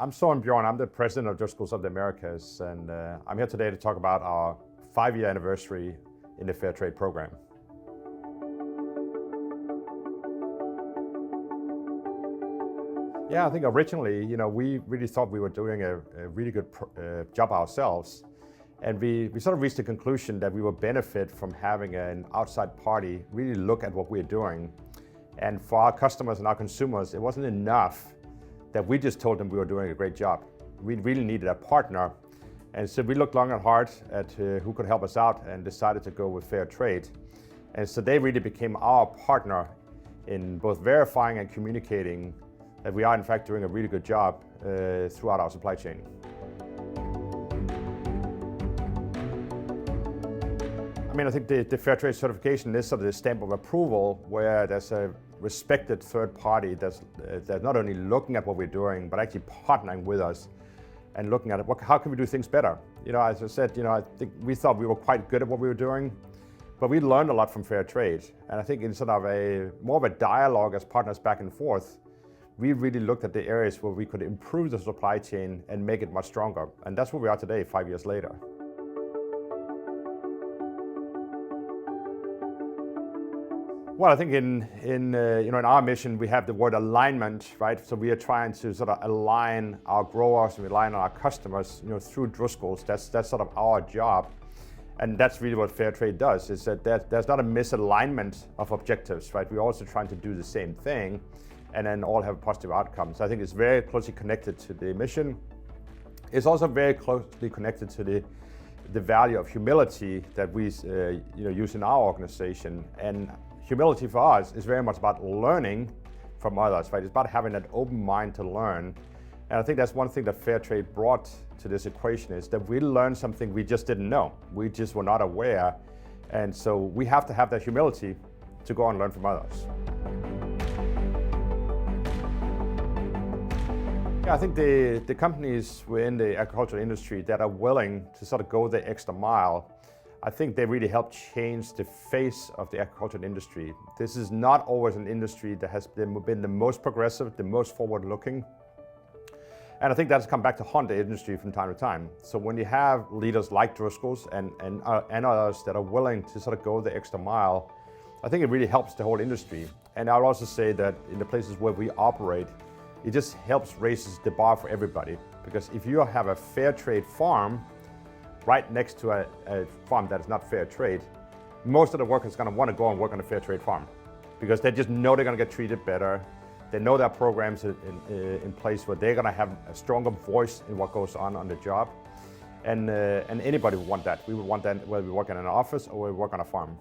I'm Soren Bjorn. I'm the president of Driscoll of the Americas, and I'm here today to talk about our 5-year anniversary in the Fair Trade program. Yeah, I think originally, we really thought we were doing a really good job ourselves, and we sort of reached the conclusion that we would benefit from having an outside party really look at what we're doing. And for our customers and our consumers, it wasn't enough that we just told them we were doing a great job. We really needed a partner. And so we looked long and hard at who could help us out and decided to go with Fair Trade. And so they really became our partner in both verifying and communicating that we are in fact doing a really good job throughout our supply chain. I think the Fair Trade certification is sort of the stamp of approval where there's a respected third party that's not only looking at what we're doing, but actually partnering with us and looking at it, how can we do things better? As I said, I think we thought we were quite good at what we were doing, but we learned a lot from Fair Trade. And I think in sort of more of a dialogue as partners back and forth, we really looked at the areas where we could improve the supply chain and make it much stronger. And that's where we are today, 5 years later. Well, I think in our mission, we have the word alignment, right? So we are trying to sort of align our growers and align our customers, through Driscoll's. That's sort of our job. And that's really what Fair Trade does, is that there's not a misalignment of objectives, right? We're also trying to do the same thing and then all have positive outcomes. I think it's very closely connected to the mission. It's also very closely connected to the value of humility that we use in our organization. And humility for us is very much about learning from others, right? It's about having that open mind to learn. And I think that's one thing that Fair Trade brought to this equation, is that we learned something we just didn't know. We just were not aware. And so we have to have that humility to go and learn from others. Yeah, I think the companies within the agricultural industry that are willing to sort of go the extra mile, I think they really help change the face of the agricultural industry. This is not always an industry that has been the most progressive, the most forward-looking. And I think that's come back to haunt the industry from time to time. So when you have leaders like Driscoll's and others that are willing to sort of go the extra mile, I think it really helps the whole industry. And I would also say that in the places where we operate, it just helps raise the bar for everybody. Because if you have a fair trade farm right next to a farm that is not fair trade, most of the workers are going to want to go and work on a fair trade farm because they just know they're going to get treated better. They know there are programs in place where they're going to have a stronger voice in what goes on the job. And anybody would want that. We would want that whether we work in an office or we work on a farm.